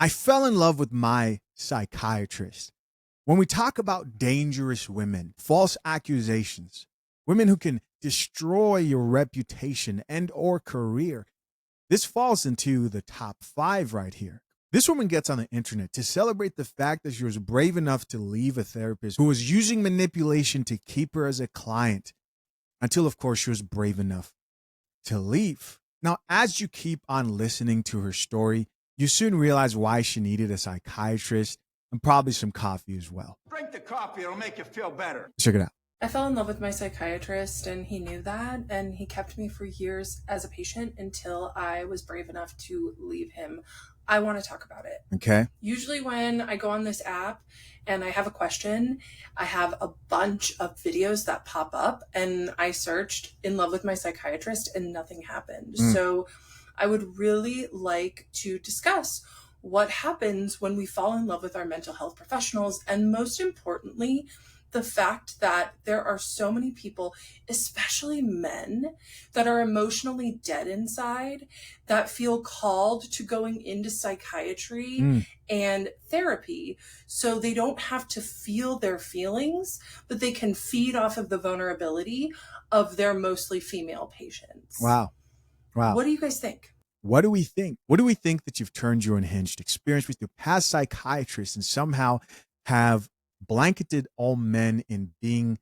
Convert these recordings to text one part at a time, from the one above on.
I fell in love with my psychiatrist. When we talk about dangerous women, false accusations, women who can destroy your reputation and or career, this falls into the top 5 right here. This woman gets on the internet to celebrate the fact that she was brave enough to leave a therapist who was using manipulation to keep her as a client until, of course, she was brave enough to leave. Now, as you keep on listening to her story, you soon realize why she needed a psychiatrist and probably some coffee as well. Drink the coffee, it'll make you feel better. Check it out. I fell in love with my psychiatrist and he knew that, and he kept me for years as a patient until I was brave enough to leave him. I want to talk about it. Okay. Usually when I go on this app and I have a question, I have a bunch of videos that pop up, and I searched in love with my psychiatrist and nothing happened. So I would really like to discuss what happens when we fall in love with our mental health professionals, and most importantly, the fact that there are so many people, especially men, that are emotionally dead inside, that feel called to going into psychiatry and therapy so they don't have to feel their feelings, but they can feed off of the vulnerability of their mostly female patients. Wow. What do you guys think? What do we think? What do we think that you've turned your unhinged experience with your past psychiatrist and somehow have blanketed all men in being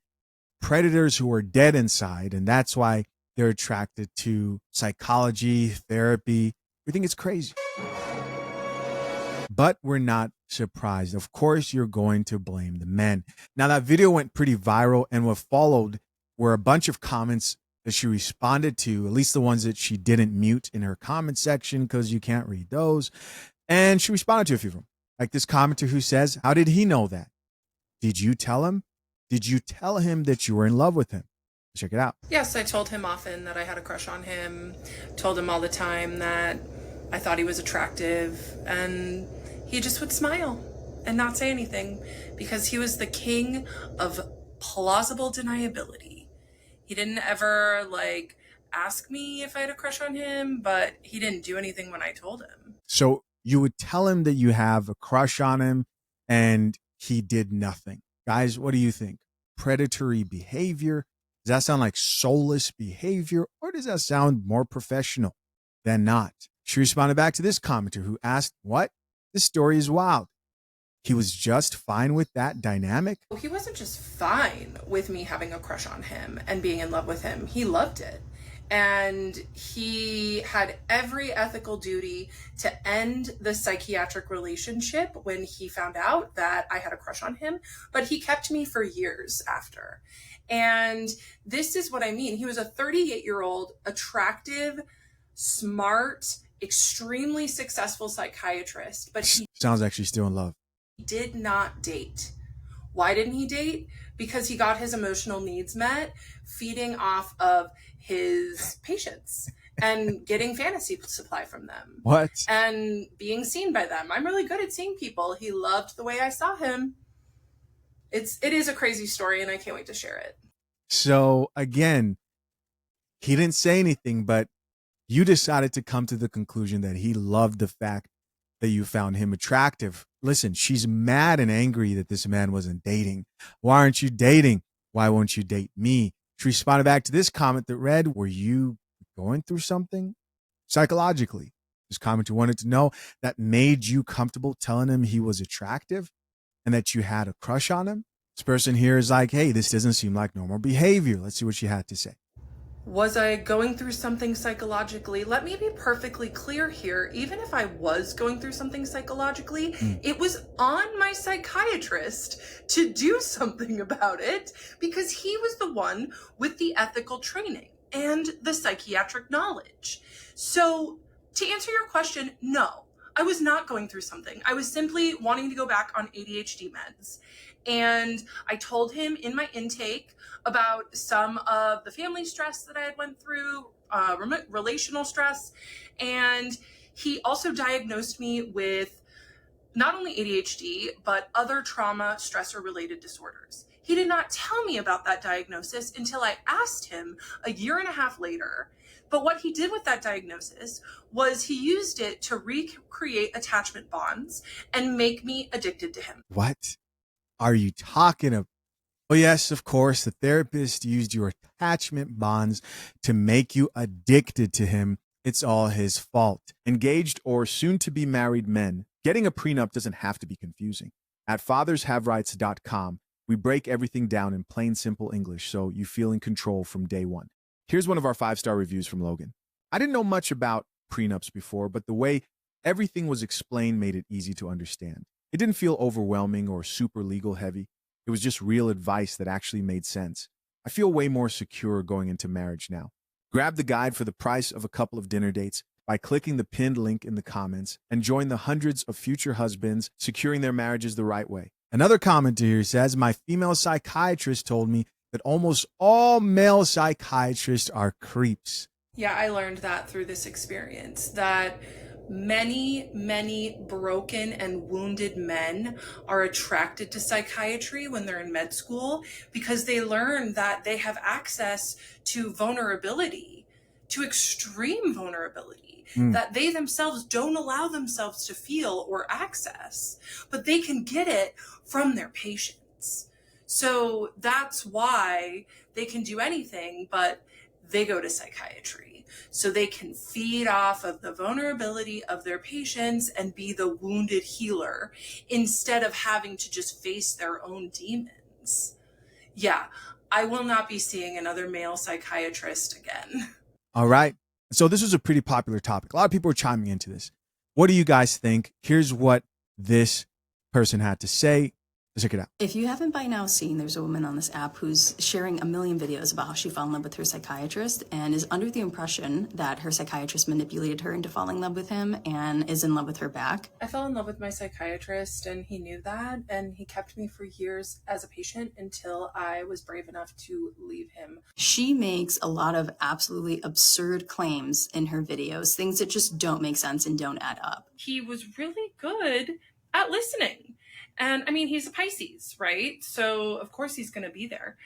predators who are dead inside, and that's why they're attracted to psychology, therapy? We think it's crazy. But we're not surprised. Of course, you're going to blame the men. Now, that video went pretty viral, and what followed were a bunch of comments that she responded to, at least the ones that she didn't mute in her comment section because you can't read those. And she responded to a few of them. Like this commenter who says, how did he know that? Did you tell him? Did you tell him that you were in love with him? Check it out. Yes, I told him often that I had a crush on him, told him all the time that I thought he was attractive, and he just would smile and not say anything because he was the king of plausible deniability. He didn't ever ask me if I had a crush on him, but he didn't do anything when I told him. So you would tell him that you have a crush on him and he did nothing. Guys, what do you think? Predatory behavior? Does that sound like soulless behavior, or does that sound more professional than not? She responded back to this commenter who asked, what? This story is wild. He was just fine with that dynamic? He wasn't just fine with me having a crush on him and being in love with him. He loved it. And he had every ethical duty to end the psychiatric relationship when he found out that I had a crush on him, but he kept me for years after. And this is what I mean. He was a 38-year-old, attractive, smart, extremely successful psychiatrist, but he sounds like she's still in love. Did not date. Why didn't he date? Because he got his emotional needs met feeding off of his patients and getting fantasy supply from them. What? And being seen by them. I'm really good at seeing people. He loved the way I saw him. It is a crazy story, and I can't wait to share it. So again, he didn't say anything, but you decided to come to the conclusion that he loved the fact that you found him attractive. Listen, she's mad and angry that this man wasn't dating. Why aren't you dating? Why won't you date me? She responded back to this comment that read, were you going through something psychologically? This commenter wanted to know that made you comfortable telling him he was attractive and that you had a crush on him. This person here is like, hey, this doesn't seem like normal behavior. Let's see what she had to say. Was I going through something psychologically? Let me be perfectly clear here. Even if I was going through something psychologically, it was on my psychiatrist to do something about it because he was the one with the ethical training and the psychiatric knowledge. So to answer your question, no, I was not going through something. I was simply wanting to go back on ADHD meds. And I told him in my intake about some of the family stress that I had went through, relational stress. And he also diagnosed me with not only ADHD, but other trauma stressor related disorders. He did not tell me about that diagnosis until I asked him a year and a half later. But what he did with that diagnosis was he used it to recreate attachment bonds and make me addicted to him. What are you talking about? Oh, yes, of course. The therapist used your attachment bonds to make you addicted to him. It's all his fault. Engaged or soon to be married men, getting a prenup doesn't have to be confusing. At fathershaverights.com, we break everything down in plain, simple English so you feel in control from day one. Here's one of our 5-star reviews from Logan. I didn't know much about prenups before, but the way everything was explained made it easy to understand. It didn't feel overwhelming or super legal heavy. It was just real advice that actually made sense. I feel way more secure going into marriage now. Grab the guide for the price of a couple of dinner dates by clicking the pinned link in the comments and join the hundreds of future husbands securing their marriages the right way. Another commenter here says, my female psychiatrist told me that almost all male psychiatrists are creeps. Yeah, I learned that through this experience, that many broken and wounded men are attracted to psychiatry when they're in med school because they learn that they have access to vulnerability, to extreme vulnerability, that they themselves don't allow themselves to feel or access, but they can get it from their patients. So that's why they can do anything, but they go to psychiatry so they can feed off of the vulnerability of their patients and be the wounded healer instead of having to just face their own demons. Yeah, I will not be seeing another male psychiatrist again. All right. So this was a pretty popular topic. A lot of people are chiming into this. What do you guys think? Here's what this person had to say. Let's check it out. If you haven't by now seen, there's a woman on this app who's sharing a million videos about how she fell in love with her psychiatrist and is under the impression that her psychiatrist manipulated her into falling in love with him and is in love with her back. I fell in love with my psychiatrist and he knew that, and he kept me for years as a patient until I was brave enough to leave him. She makes a lot of absolutely absurd claims in her videos, things that just don't make sense and don't add up. He was really good at listening. And I mean, he's a Pisces, right? So of course he's going to be there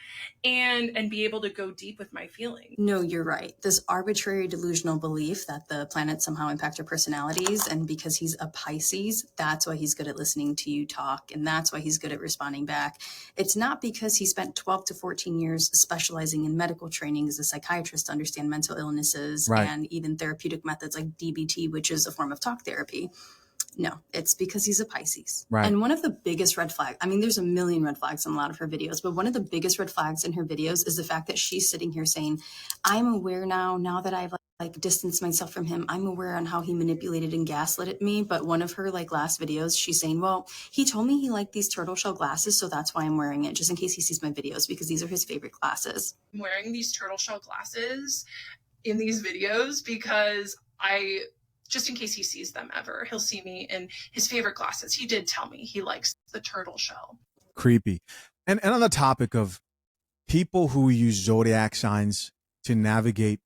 and be able to go deep with my feelings. No, you're right. This arbitrary delusional belief that the planets somehow impact our personalities, and because he's a Pisces, that's why he's good at listening to you talk, and that's why he's good at responding back. It's not because he spent 12 to 14 years specializing in medical training as a psychiatrist to understand mental illnesses and even therapeutic methods like DBT, which is a form of talk therapy. No, it's because he's a Pisces. Right. And one of the biggest red flags, I mean, there's a million red flags in a lot of her videos, but one of the biggest red flags in her videos is the fact that she's sitting here saying, I'm aware now that I've like distanced myself from him, I'm aware on how he manipulated and gaslit me. But one of her last videos, she's saying, well, he told me he liked these turtle shell glasses, so that's why I'm wearing it, just in case he sees my videos, because these are his favorite glasses. I'm wearing these turtle shell glasses in these videos because just in case he sees them ever, he'll see me in his favorite glasses. He did tell me he likes the turtle shell. Creepy. And on the topic of people who use zodiac signs to navigate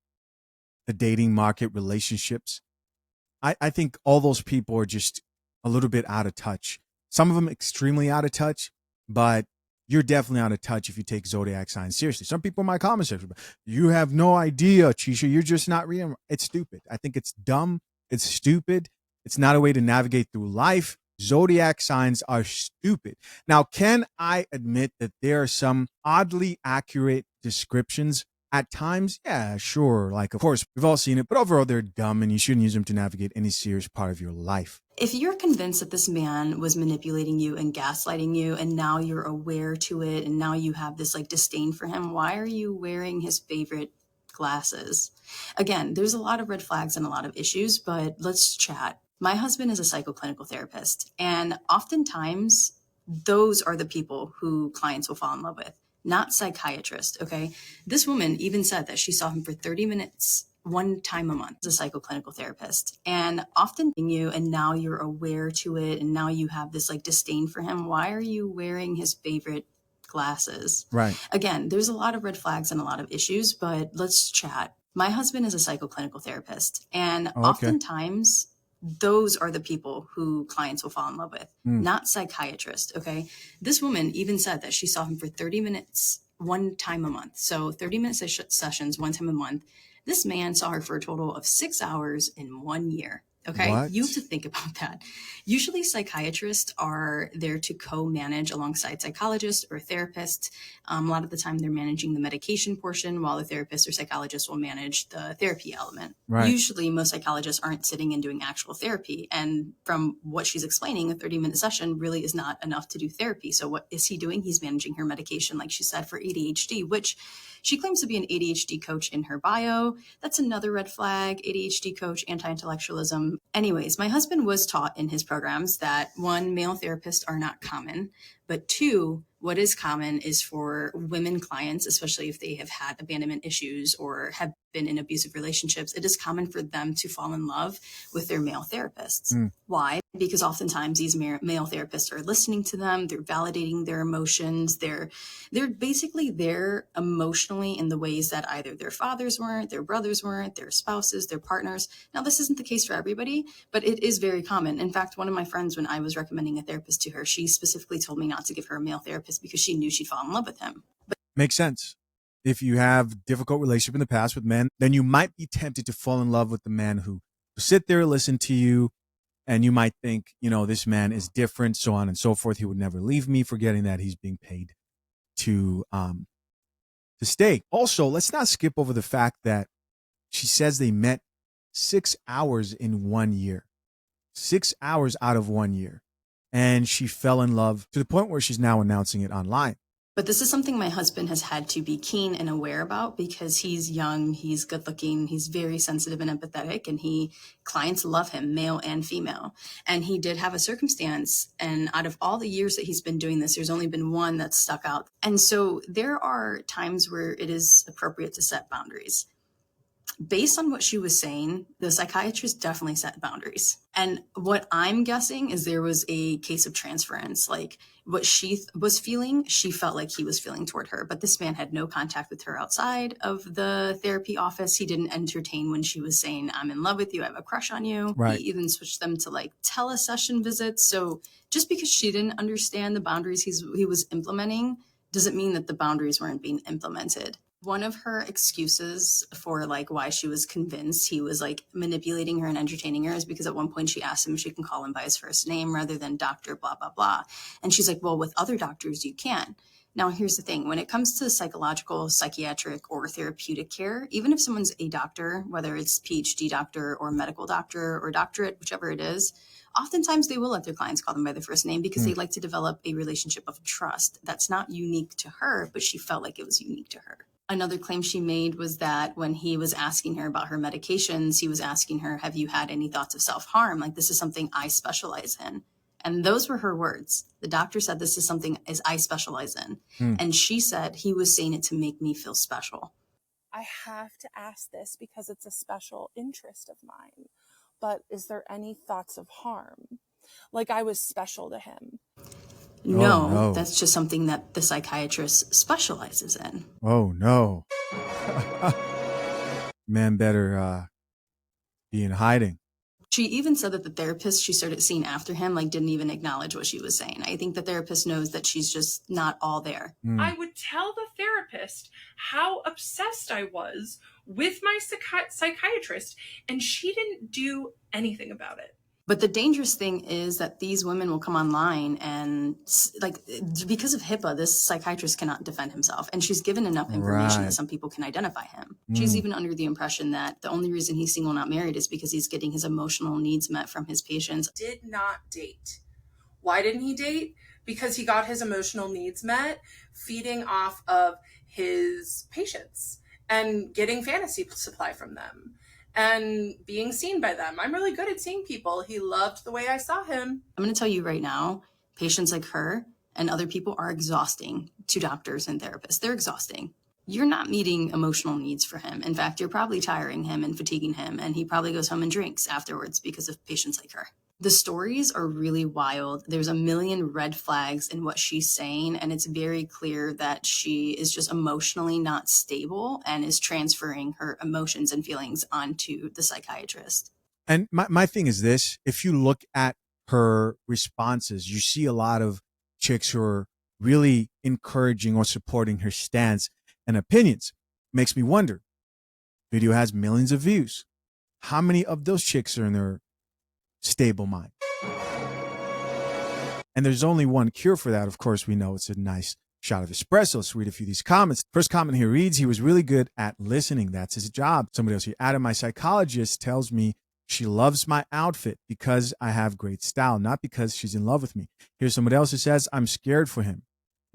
the dating market, relationships, I think all those people are just a little bit out of touch. Some of them extremely out of touch, but you're definitely out of touch if you take zodiac signs seriously. Some people in my comment section, you have no idea, Chisha, you're just not reading. It's stupid. I think it's dumb. It's stupid. It's not a way to navigate through life. Zodiac signs are stupid. Now, can I admit that there are some oddly accurate descriptions at times? Yeah, sure. Like, of course, we've all seen it, but overall, they're dumb and you shouldn't use them to navigate any serious part of your life. If you're convinced that this man was manipulating you and gaslighting you, and now you're aware to it, and now you have this disdain for him, why are you wearing his favorite glasses? Again, there's a lot of red flags and a lot of issues, but let's chat. My husband is a psychoclinical therapist, and oftentimes those are the people who clients will fall in love with, not psychiatrists, okay? This woman even said that she saw him for 30 minutes one time a month as a psychoclinical therapist. And often you, and now you're aware to it, and now you have this disdain for him. Why are you wearing his favorite glasses? Right. Again, there's a lot of red flags and a lot of issues, but let's chat. My husband is a psychoclinical therapist, and oftentimes Those are the people who clients will fall in love with, not psychiatrists. Okay. This woman even said that she saw him for 30 minutes one time a month. So 30-minute sessions one time a month. This man saw her for a total of 6 hours in 1 year. Okay. What? You have to think about that. Usually psychiatrists are there to co-manage alongside psychologists or therapists. A lot of the time they're managing the medication portion while the therapist or psychologist will manage the therapy element. Right. Usually most psychologists aren't sitting and doing actual therapy. And from what she's explaining, a 30-minute session really is not enough to do therapy. So what is he doing? He's managing her medication, like she said, for ADHD, which she claims to be an ADHD coach in her bio. That's another red flag. ADHD coach, anti-intellectualism. Anyways, my husband was taught in his programs that 1, male therapists are not common, but 2, what is common is for women clients, especially if they have had abandonment issues or have been in abusive relationships, it is common for them to fall in love with their male therapists. Why? Because oftentimes these male therapists are listening to them, they're validating their emotions, they're basically there emotionally in the ways that either their fathers weren't, their brothers weren't, their spouses, their partners. Now, this isn't the case for everybody, but it is very common. In fact, one of my friends, when I was recommending a therapist to her, she specifically told me not to give her a male therapist because she knew she'd fall in love with him. Makes sense. If you have difficult relationship in the past with men, then you might be tempted to fall in love with the man who sit there, listen to you, and you might think, this man is different, so on and so forth. He would never leave me, forgetting that he's being paid to stay. Also, let's not skip over the fact that she says they met 6 hours in 1 year. 6 hours out of 1 year. And she fell in love to the point where she's now announcing it online. But this is something my husband has had to be keen and aware about because he's young, he's good looking, he's very sensitive and empathetic, and clients love him, male and female. And he did have a circumstance, and out of all the years that he's been doing this, there's only been one that's stuck out. And so there are times where it is appropriate to set boundaries. Based on what she was saying, the psychiatrist definitely set boundaries. And what I'm guessing is there was a case of transference. Like what she was feeling, she felt like he was feeling toward her. But this man had no contact with her outside of the therapy office. He didn't entertain when she was saying, I'm in love with you, I have a crush on you. Right. He even switched them to like telesession visits. So just because she didn't understand the boundaries he was implementing doesn't mean that the boundaries weren't being implemented. One of her excuses for like why she was convinced he was like manipulating her and entertaining her is because at one point she asked him if she can call him by his first name rather than doctor, blah, blah, blah. And she's like, well, with other doctors, you can. Now, here's the thing. When it comes to psychological, psychiatric, or therapeutic care, even if someone's a doctor, whether it's PhD doctor or medical doctor or doctorate, whichever it is, oftentimes they will let their clients call them by their first name because they like to develop a relationship of trust. That's not unique to her, but she felt like it was unique to her. Another claim she made was that when he was asking her about her medications, he was asking her, have you had any thoughts of self-harm? Like, this is something I specialize in. And those were her words. The doctor said, this is something as I specialize in. And she said he was saying it to make me feel special. I have to ask this because it's a special interest of mine. But is there any thoughts of harm? Like I was special to him. No, that's just something that the psychiatrist specializes in. Oh, no. Man better be in hiding. She even said that the therapist she started seeing after him like didn't even acknowledge what she was saying. I think the therapist knows that she's just not all there. I would tell the therapist how obsessed I was with my psychiatrist, and she didn't do anything about it. But the dangerous thing is that these women will come online and like because of HIPAA, this psychiatrist cannot defend himself. And she's given enough information that some people can identify him. She's even under the impression that the only reason he's single, not married, is because he's getting his emotional needs met from his patients. Did not date. Why didn't he date? Because he got his emotional needs met feeding off of his patients and getting fantasy supply from them. And being seen by them. I'm really good at seeing people. He loved the way I saw him. I'm going to tell you right now, patients like her and other people are exhausting to doctors and therapists. They're exhausting. You're not meeting emotional needs for him. In fact, you're probably tiring him and fatiguing him, and he probably goes home and drinks afterwards because of patients like her. The stories are really wild. There's a million red flags in what she's saying, and it's very clear that she is just emotionally not stable and is transferring her emotions and feelings onto the psychiatrist. And my thing is this, if you look at her responses, you see a lot of chicks who are really encouraging or supporting her stance and opinions. Makes me wonder, video has millions of views. How many of those chicks are in their stable mind? And there's only one cure for that. Of course, we know it's a nice shot of espresso. Let's read a few of these comments. First comment here reads, he was really good at listening. That's his job. Somebody else here added, my psychologist tells me she loves my outfit because I have great style, not because she's in love with me. Here's somebody else who says, I'm scared for him.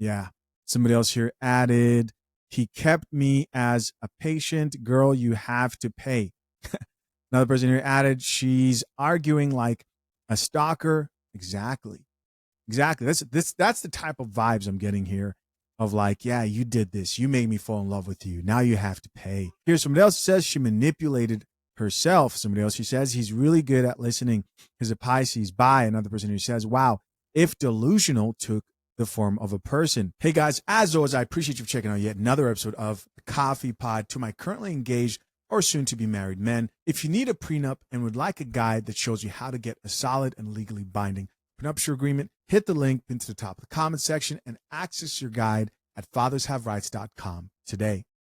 Yeah. Somebody else here added, he kept me as a patient. Girl, you have to pay. Another person here added, she's arguing like a stalker. Exactly. That's the type of vibes I'm getting here of like, yeah, you did this. You made me fall in love with you. Now you have to pay. Here's somebody else who says she manipulated herself. Somebody else who says he's really good at listening. He's a Pisces. Bye. Another person who says, wow, if delusional took the form of a person. Hey guys, as always, I appreciate you checking out yet another episode of the Coffee Pod. To my currently engaged or soon to be married men, if you need a prenup and would like a guide that shows you how to get a solid and legally binding prenuptial agreement, hit the link into the top of the comment section and access your guide at fathershaverights.com today.